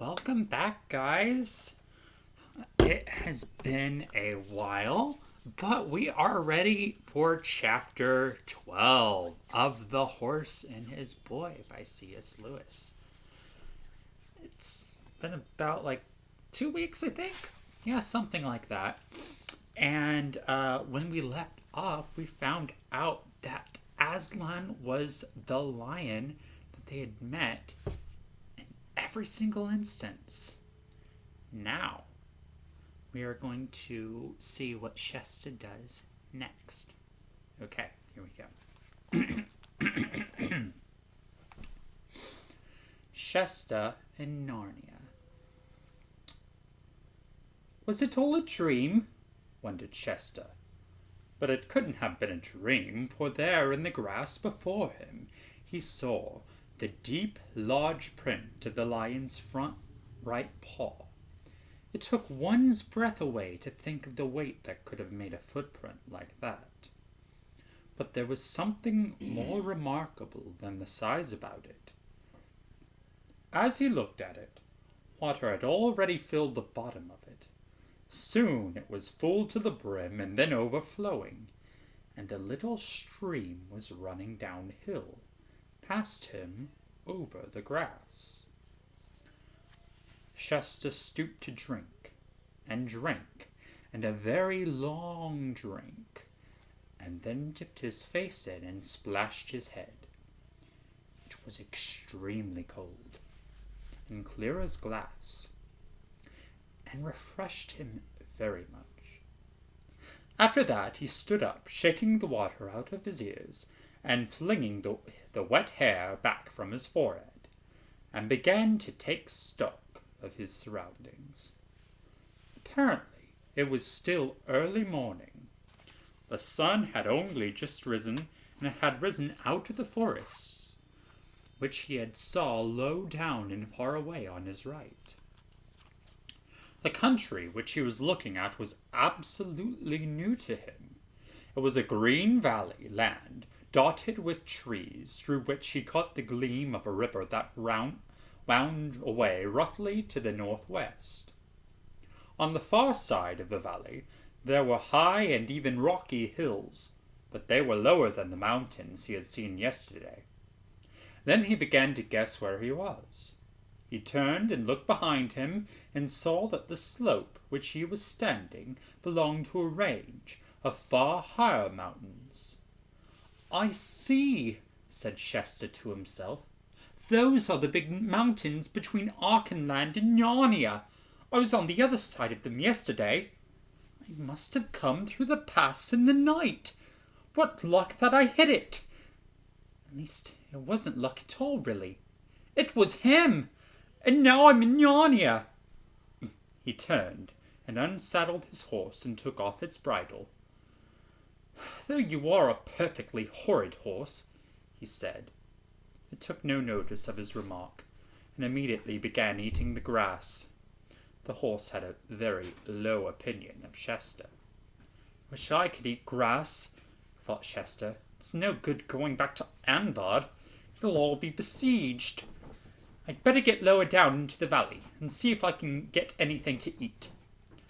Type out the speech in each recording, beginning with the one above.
Welcome back, guys. It has been a while, but we are ready for chapter 12 of The Horse and His Boy by C.S. Lewis. It's been about 2 weeks, I think. Yeah, something like that. And when we left off, we found out that Aslan was the lion that they had met in every single instance. Now, we are going to see what Shesta does next. Okay, here we go. Shesta in Narnia. Was it all a dream? Wondered Shesta. But it couldn't have been a dream, for there in the grass before him he saw the deep, large print of the lion's front right paw. It took one's breath away to think of the weight that could have made a footprint like that. But there was something more remarkable than the size about it. As he looked at it, water had already filled the bottom of it. Soon it was full to the brim and then overflowing, and a little stream was running downhill, past him over the grass. Shesta stooped to drink, and a very long drink, and then dipped his face in and splashed his head. It was extremely cold, and clear as glass, and refreshed him very much. After that he stood up, shaking the water out of his ears, and flinging the wet hair back from his forehead, and began to take stock of his surroundings. Apparently, it was still early morning. The sun had only just risen, and it had risen out of the forests, which he had saw low down and far away on his right. The country which he was looking at was absolutely new to him. It was a green valley land, dotted with trees, through which he caught the gleam of a river that wound away roughly to the northwest. On the far side of the valley there were high and even rocky hills, but they were lower than the mountains he had seen yesterday. Then he began to guess where he was. He turned and looked behind him and saw that the slope which he was standing belonged to a range of far higher mountains. "I see," said Shesta to himself. "Those are the big mountains between Archenland and Narnia. I was on the other side of them yesterday. I must have come through the pass in the night. What luck that I hit it! At least, it wasn't luck at all, really. It was him! And now I'm in Narnia." He turned and unsaddled his horse and took off its bridle. "Though you are a perfectly horrid horse," he said. It took no notice of his remark, and immediately began eating the grass. The horse had a very low opinion of Shesta. "Wish I could eat grass," thought Shesta. "It's no good going back to Anvard. It'll all be besieged. I'd better get lower down into the valley and see if I can get anything to eat."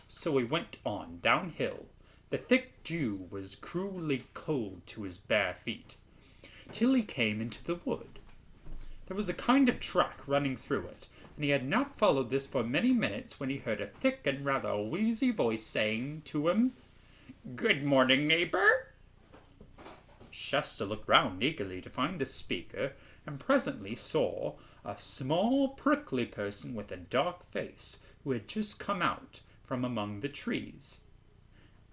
So he went on downhill. The thick dew was cruelly cold to his bare feet, till he came into the wood. There was a kind of track running through it, and he had not followed this for many minutes when he heard a thick and rather wheezy voice saying to him, "Good morning, neighbor." Shesta looked round eagerly to find the speaker, and presently saw a small, prickly person with a dark face who had just come out from among the trees.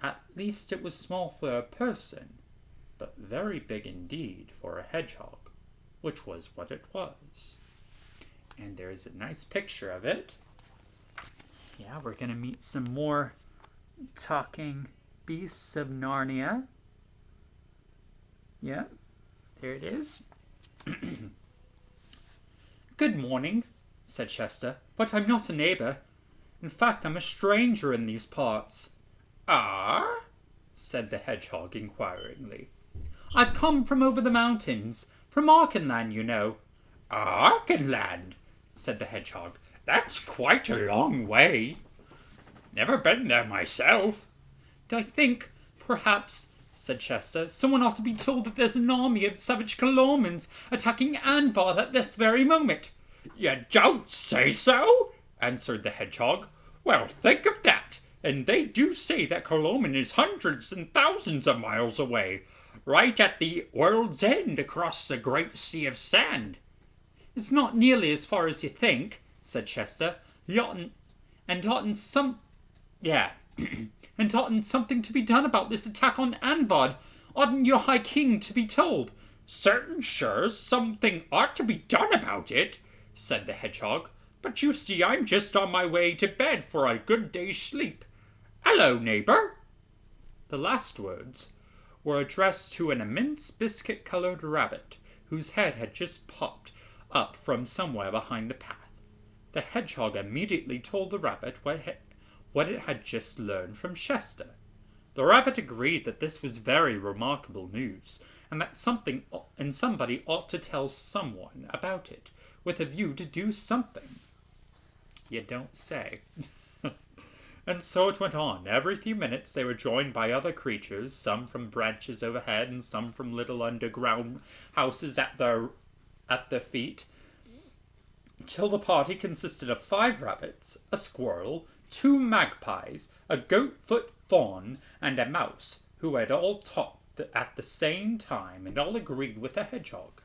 At least it was small for a person, but very big indeed for a hedgehog, which was what it was. And there's a nice picture of it. Yeah, we're going to meet some more talking beasts of Narnia. Yeah, there it is. "Good morning," said Shesta, "but I'm not a neighbor. In fact, I'm a stranger in these parts." "Ah?" said the hedgehog inquiringly. "I've come from over the mountains, from Archenland, you know." "Archenland," said the hedgehog. That's quite a long way. Never been there myself. I think, perhaps, said Chester, someone ought to be told that there's an army of savage Calormans attacking Anvard at this very moment. You don't say so? Answered the hedgehog. Well, think of that. And they do say that Calormen is hundreds and thousands of miles away, right at the world's end across the great sea of sand. It's not nearly as far as you think, said Chester. And oughtn't something to be done about this attack on Anvard. Oughtn't your High King to be told? Certain sure something ought to be done about it, said the hedgehog. But you see, I'm just on my way to bed for a good day's sleep. Hello, neighbour. The last words were addressed to an immense biscuit-coloured rabbit, whose head had just popped up from somewhere behind the path. The hedgehog immediately told the rabbit what it had just learned from Chester. The rabbit agreed that this was very remarkable news, and that somebody ought to tell someone about it, with a view to do something. You don't say. And so it went on. Every few minutes they were joined by other creatures, some from branches overhead and some from little underground houses at their feet, till the party consisted of 5 rabbits, a squirrel, 2 magpies, a goat-foot fawn, and a mouse, who had all talked at the same time and all agreed with the hedgehog.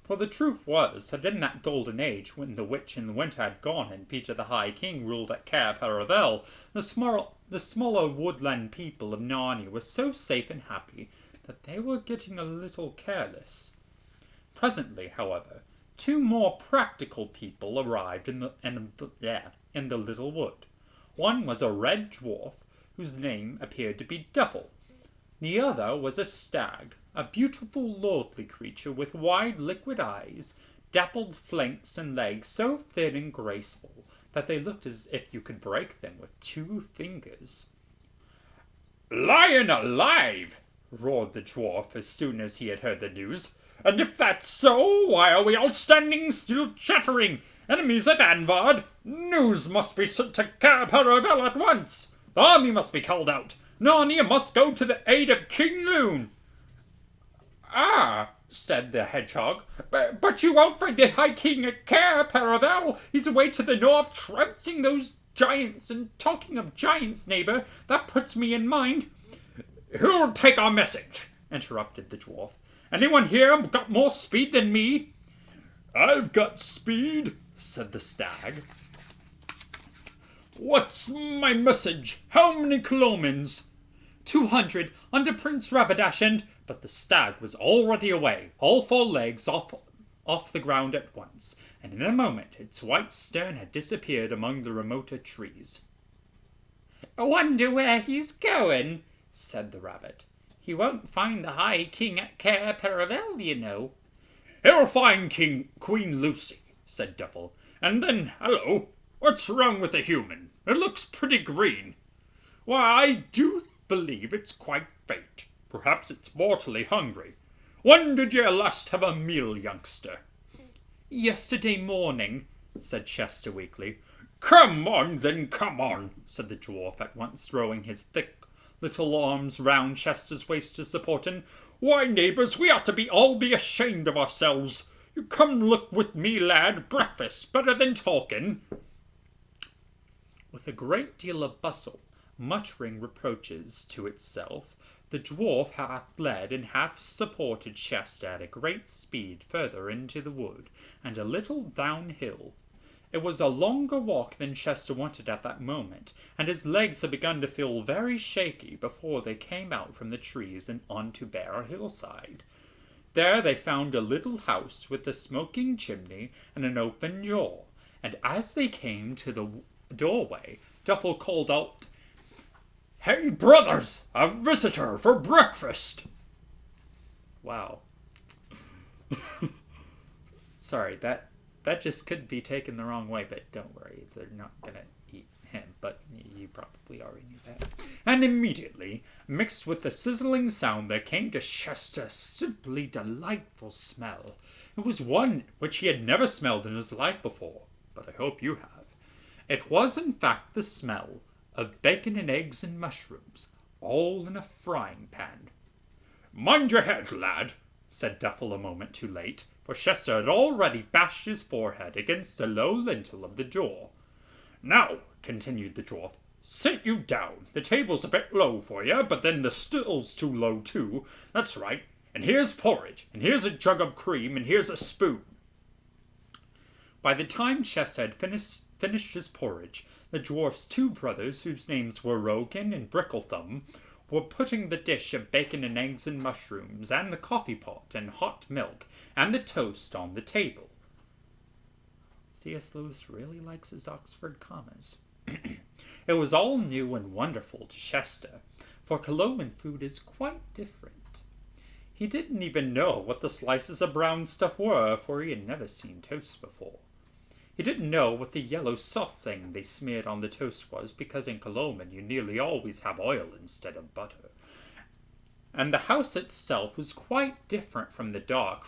For the truth was that in that golden age, when the witch in the winter had gone and Peter the High King ruled at Cair Paravel, the smaller woodland people of Narnia were so safe and happy that they were getting a little careless. Presently, however, 2 more practical people arrived in the little wood. One was a red dwarf, whose name appeared to be Duffel. The other was a stag, a beautiful lordly creature with wide liquid eyes, dappled flanks and legs so thin and graceful that they looked as if you could break them with 2 fingers. "Lion alive!" roared the dwarf as soon as he had heard the news. "And if that's so, why are we all standing still chattering? Enemies at Anvard? News must be sent to Cair Paravel at once. The army must be called out. Narnia must go to the aid of King Loon." "Ah," said the hedgehog, but you won't find the High King at Cair Paravel. He's away to the north trouncing those giants. And talking of giants, neighbour, that puts me in mind—" "Who'll take our message?" interrupted the dwarf. "Anyone here got more speed than me?" "I've got speed," said the stag. "What's my message? How many Calormens?" 200, under Prince Rabadash and—" But the stag was already away, all 4 legs off the ground at once, and in a moment its white stern had disappeared among the remoter trees. "I wonder where he's going," said the rabbit. "He won't find the High King at Cair Paravel, you know." "He'll find Queen Lucy," said Duffel. "And then, hello, what's wrong with the human? It looks pretty green. Why, I do believe it's quite faint. Perhaps it's mortally hungry. When did you last have a meal, youngster?" "Yesterday morning," said Chester weakly. "Come on, then, come on," said the dwarf, at once throwing his thick little arms round Chester's waist to support him. "Why, neighbours, we ought to all be ashamed of ourselves. You come look with me, lad. Breakfast better than talking." With a great deal of bustle, muttering reproaches to itself, the dwarf half led and half supported Chester at a great speed further into the wood, and a little downhill. It was a longer walk than Chester wanted at that moment, and his legs had begun to feel very shaky before they came out from the trees and onto bare hillside. There they found a little house with a smoking chimney and an open door, and as they came to the doorway, Duffel called out, "Hey, brothers, a visitor for breakfast." Wow. Sorry, that just could be taken the wrong way, but don't worry, they're not gonna eat him, but you probably already knew that. And immediately, mixed with the sizzling sound, there came to Chester a simply delightful smell. It was one which he had never smelled in his life before, but I hope you have. It was, in fact, the smell of bacon and eggs and mushrooms, all in a frying pan. "Mind your head, lad," said Duffel a moment too late, for Chester had already bashed his forehead against the low lintel of the door. "Now," continued the dwarf, "sit you down. The table's a bit low for you, but then the still's too low too. That's right. And here's porridge, and here's a jug of cream, and here's a spoon." By the time Chester had finished his porridge, the dwarf's two brothers, whose names were Rogan and Bricklethumb, were putting the dish of bacon and eggs and mushrooms, and the coffee pot and hot milk, and the toast on the table. C.S. Lewis really likes his Oxford commas. It was all new and wonderful to Chester, for Coloman food is quite different. He didn't even know what the slices of brown stuff were, for he had never seen toast before. He didn't know what the yellow soft thing they smeared on the toast was, because in Coloman you nearly always have oil instead of butter. And the house itself was quite different from the dark,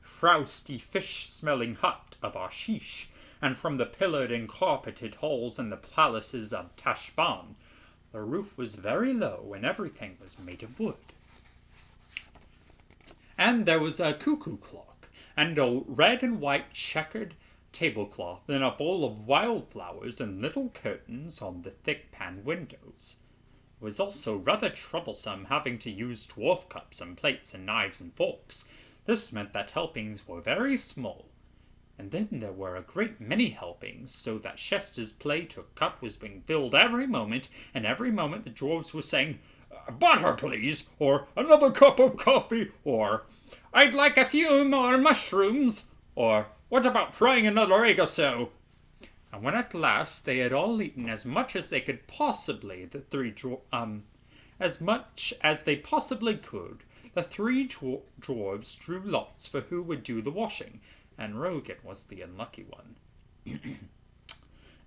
frowsty, fish-smelling hut of Ashish, and from the pillared and carpeted halls and the palaces of Tashbaan. The roof was very low, and everything was made of wood. And there was a cuckoo clock, and a red and white checkered tablecloth, and a bowl of wildflowers, and little curtains on the thick pan windows. It was also rather troublesome having to use dwarf cups and plates and knives and forks. This meant that helpings were very small, and then there were a great many helpings, so that Chester's plate or cup was being filled every moment, and every moment the dwarves were saying, "Butter, please," or "Another cup of coffee," or "I'd like a few more mushrooms," or "What about frying another egg or so?" And when at last they had all eaten as much as they could possibly, as much as they possibly could, the three dwarves drew lots for who would do the washing, and Rogan was the unlucky one.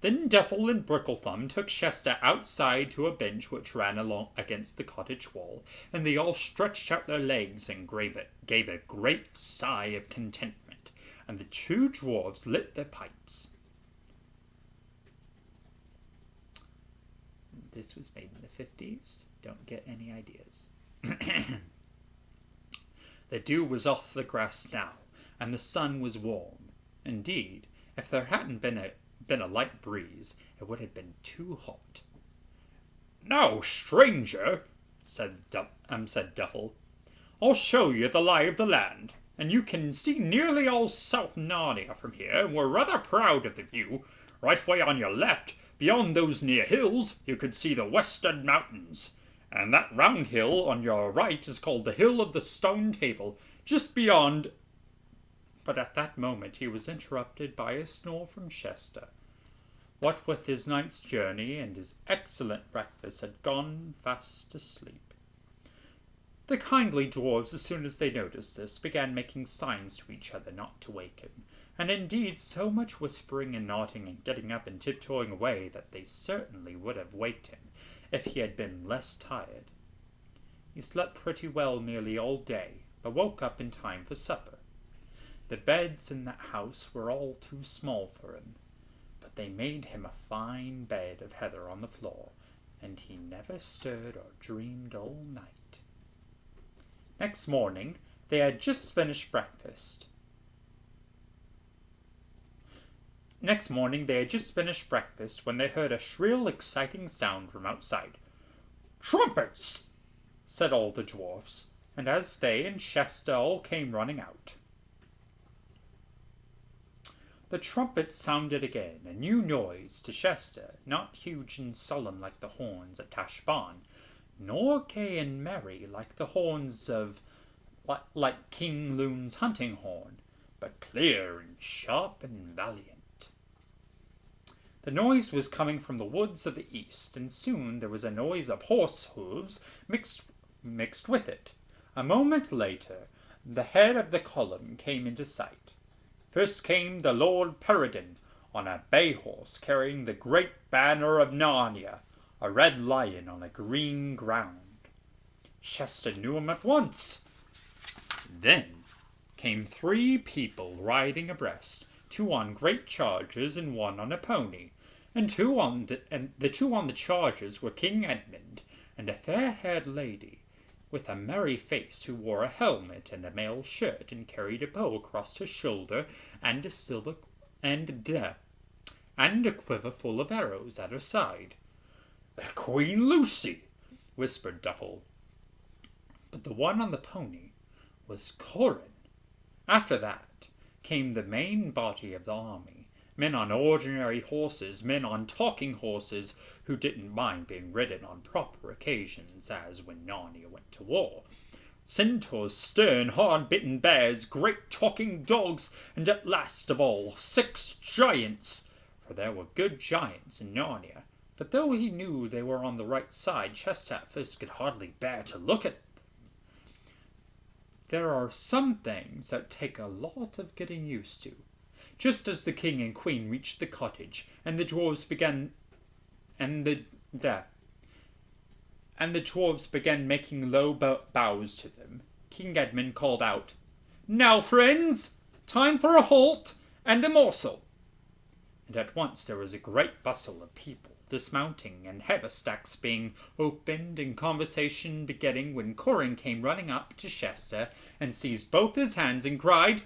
Then Duffel and Bricklethumb took Chester outside to a bench which ran along against the cottage wall, and they all stretched out their legs and gave a great sigh of contentment, and the two dwarves lit their pipes. This was made in the 50s. Don't get any ideas. The dew was off the grass now, and the sun was warm. Indeed, if there hadn't been a light breeze, it would have been too hot. "Now, stranger," said Duffel, "I'll show you the lie of the land, and you can see nearly all South Narnia from here, and we're rather proud of the view. Right way on your left, beyond those near hills, you could see the Western Mountains, and that round hill on your right is called the Hill of the Stone Table, just beyond—" But at that moment he was interrupted by a snore from Chester. What with his night's journey and his excellent breakfast had gone fast asleep. The kindly dwarves, as soon as they noticed this, began making signs to each other not to wake him, and indeed so much whispering and nodding and getting up and tiptoeing away that they certainly would have waked him if he had been less tired. He slept pretty well nearly all day, but woke up in time for supper. The beds in that house were all too small for him, but they made him a fine bed of heather on the floor, and he never stirred or dreamed all night. Next morning they had just finished breakfast. When they heard a shrill, exciting sound from outside. "Trumpets!" said all the dwarfs, and as they and Chester all came running out. The trumpets sounded again, a new noise to Chester, not huge and solemn like the horns of Tashbaan, nor gay and merry like the horns of like King Loon's hunting horn, but clear and sharp and valiant. The noise was coming from the woods of the east, and soon there was a noise of horse hooves mixed with it. A moment later, the head of the column came into sight. First came the Lord Peregrine on a bay horse, carrying the great banner of Narnia, a red lion on a green ground. Chester knew him at once. Then came three people riding abreast, two on great chargers and one on a pony, and the two on the chargers were King Edmund and a fair-haired lady with a merry face who wore a helmet and a mail shirt and carried a bow across her shoulder and a quiver full of arrows at her side. "Queen Lucy," whispered Duffel. But the one on the pony was Corin. After that came the main body of the army, men on ordinary horses, men on talking horses who didn't mind being ridden on proper occasions, as when Narnia went to war, centaurs, stern, hard-bitten bears, great talking dogs, and at last of all, 6 giants, for there were good giants in Narnia. But though he knew they were on the right side, Chester at first could hardly bear to look at them. There are some things that take a lot of getting used to. Just as the king and queen reached the cottage, and the dwarves began making low bows to them, King Edmund called out, "Now, friends, time for a halt and a morsel." And at once there was a great bustle of people dismounting and haverstacks being opened and conversation beginning, when Corin came running up to Chester and seized both his hands and cried,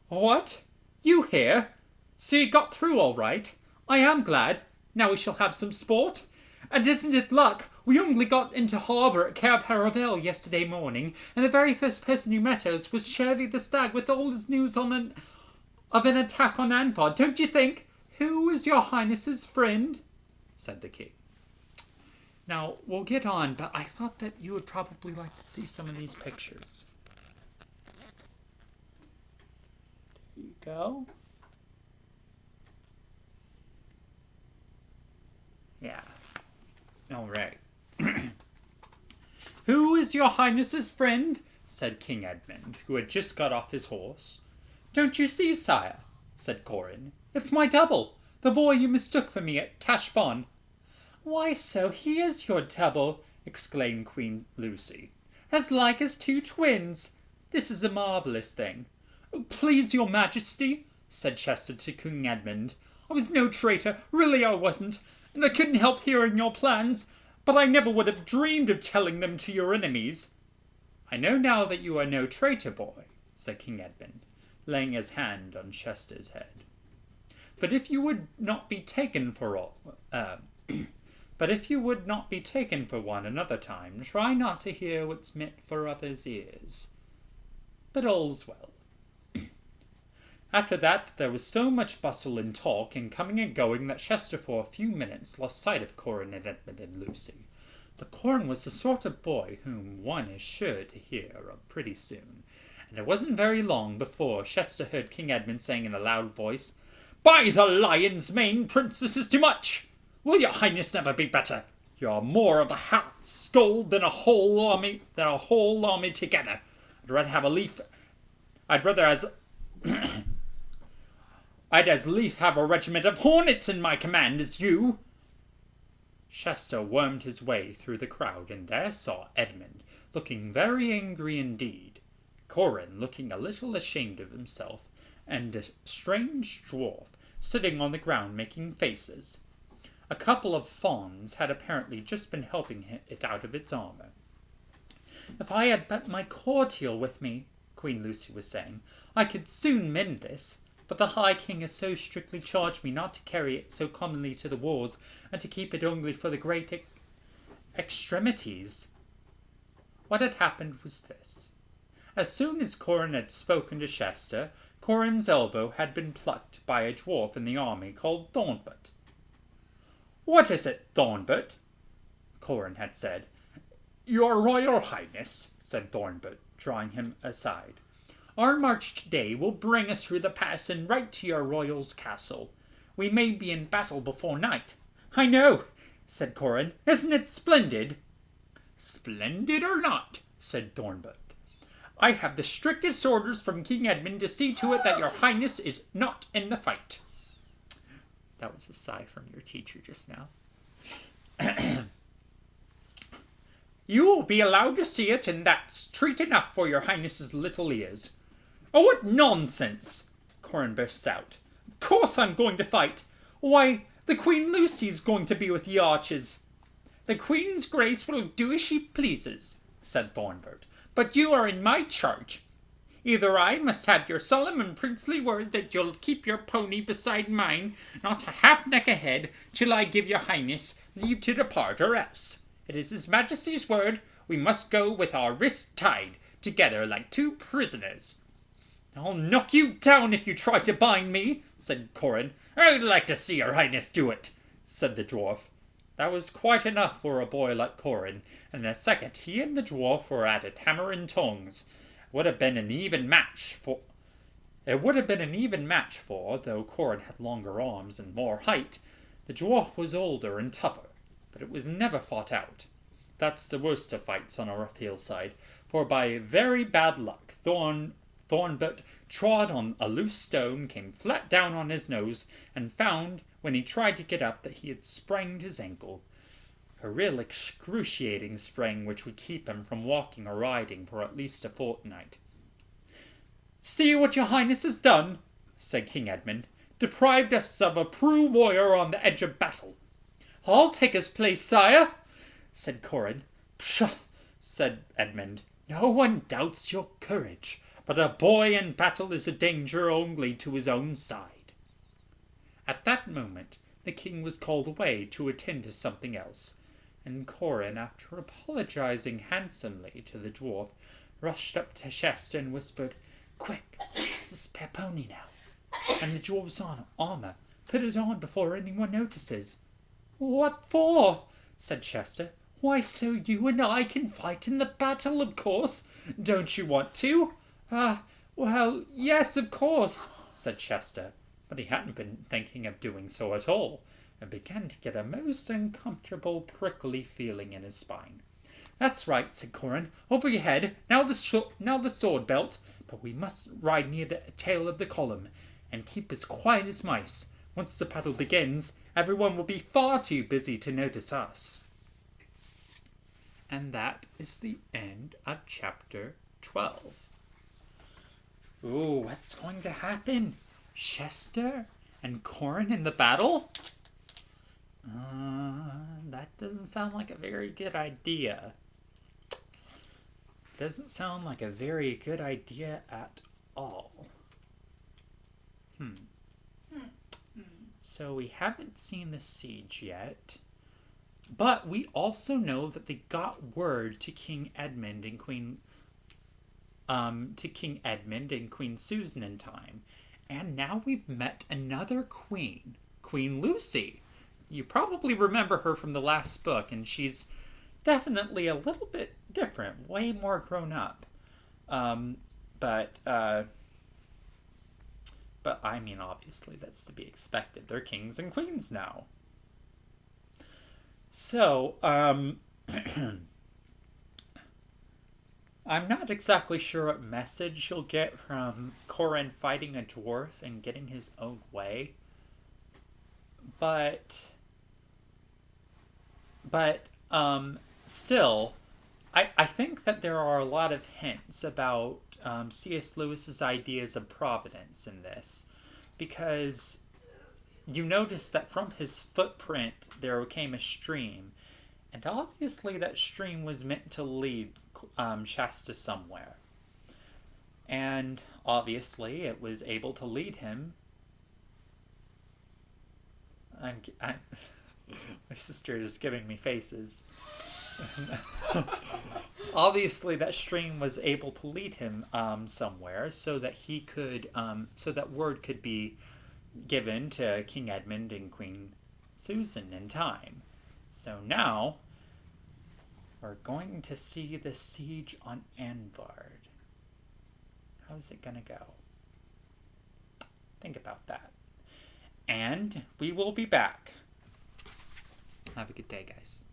"What? You here? So you got through all right? I am glad. Now we shall have some sport. And isn't it luck? We only got into harbour at Cape Paravel yesterday morning, and the very first person who met us was Chervy the Stag with all his news of an attack on Anford. Don't you think? Who is your highness's friend?" said the king. Now, we'll get on, but I thought that you would probably like to see some of these pictures. There you go. Yeah. All right. "Who is your highness's friend?" said King Edmund, who had just got off his horse. "Don't you see, sire?" said Corin. "It's my double, the boy you mistook for me at Tashbon." "Why, so he is your double," exclaimed Queen Lucy. "As like as 2 twins. This is a marvellous thing." "Oh, please your majesty," said Chester to King Edmund, "I was no traitor, really I wasn't, and I couldn't help hearing your plans, but I never would have dreamed of telling them to your enemies." "I know now that you are no traitor, boy," said King Edmund, laying his hand on Chester's head. But if you would not be taken for one another time, try not to hear what's meant for others' ears. But all's well." After that, there was so much bustle and talk and coming and going that Chester for a few minutes lost sight of Corin and Edmund and Lucy. But Corin was the sort of boy whom one is sure to hear of pretty soon, and it wasn't very long before Chester heard King Edmund saying in a loud voice, "By the lion's mane, Prince, this is too much! Will your highness never be better? You are more of a hot scold than a whole army together. I'd as lief have a regiment of hornets in my command as you." Chester wormed his way through the crowd and there saw Edmund, looking very angry indeed, Corin looking a little ashamed of himself, and a strange dwarf sitting on the ground making faces. A couple of fawns had apparently just been helping it out of its armour. "If I had but my cordial with me," Queen Lucy was saying, "I could soon mend this. But the High King has so strictly charged me not to carry it so commonly to the wars, and to keep it only for the great extremities." What had happened was this. As soon as Corin had spoken to Chester, Corin's elbow had been plucked by a dwarf in the army called Thornbert. "What is it, Thornbert?" Corin had said. "Your Royal Highness," said Thornbert, drawing him aside, "our march today will bring us through the pass and right to your royal's castle. We may be in battle before night." "I know," said Corin. "Isn't it splendid?" "Splendid or not," said Thornbert, "I have the strictest orders from King Edmund to see to it that your highness is not in the fight." That was a sigh from your teacher just now. "You will be allowed to see it, and that's treat enough for your highness's little ears." "Oh, what nonsense!" Corin burst out. Of course I'm going to fight. Why, the Queen Lucy's going to be with the archers. The Queen's Grace will do as she pleases, said Thornbird, but you are in my charge. Either I must have your solemn and princely word that you'll keep your pony beside mine, not a half-neck ahead, till I give your highness leave to depart, or else. It is his majesty's word we must go with our wrists tied, together like two prisoners. I'll knock you down if you try to bind me, said Corin. I'd like to see your highness do it, said the dwarf. That was quite enough for a boy like Corin, and in a second he and the dwarf were at it, hammer and tongs. It would have been an even match for, though Corin had longer arms and more height, the dwarf was older and tougher, but it was never fought out. That's the worst of fights on a rough hillside, for by very bad luck, Thornbird trod on a loose stone, came flat down on his nose, and found, when he tried to get up, that he had sprained his ankle. A real excruciating sprain which would keep him from walking or riding for at least a fortnight. See what your highness has done, said King Edmund, deprived us of a true warrior on the edge of battle. I'll take his place, sire, said Corin. Pshaw, said Edmund. No one doubts your courage, but a boy in battle is a danger only to his own side. At that moment, the king was called away to attend to something else, and Corin, after apologizing handsomely to the dwarf, rushed up to Chester and whispered, Quick, there's a spare pony now, and the dwarf's armor. Put it on before anyone notices. What for? Said Chester. Why, so you and I can fight in the battle, of course. Don't you want to? Well, yes, of course, said Chester, but he hadn't been thinking of doing so at all, and began to get a most uncomfortable, prickly feeling in his spine. That's right, said Corin. Over your head. Now the sword belt. But we must ride near the tail of the column, and keep as quiet as mice. Once the battle begins, everyone will be far too busy to notice us. And that is the end of chapter 12. Ooh, what's going to happen? Chester and Corin in the battle? That doesn't sound like a very good idea. Doesn't sound like a very good idea at all. So we haven't seen the siege yet, but we also know that they got word to King Edmund and Queen Susan in time, and now we've met another queen, Queen Lucy. You probably remember her from the last book, and she's definitely a little bit different, way more grown up. But I mean, obviously, that's to be expected. They're kings and queens now. So, I'm not exactly sure what message you'll get from Corin fighting a dwarf and getting his own way. But still, I think that there are a lot of hints about C.S. Lewis's ideas of providence in this, because you notice that from his footprint there came a stream, and obviously that stream was meant to lead Shasta somewhere. And obviously it was able to lead him. My sister is giving me faces. Obviously that stream was able to lead him somewhere, so that he could so that word could be given to King Edmund and Queen Susan in time. So now we're going to see the siege on Anvard. How's it gonna go? Think about that. And we will be back. Have a good day, guys.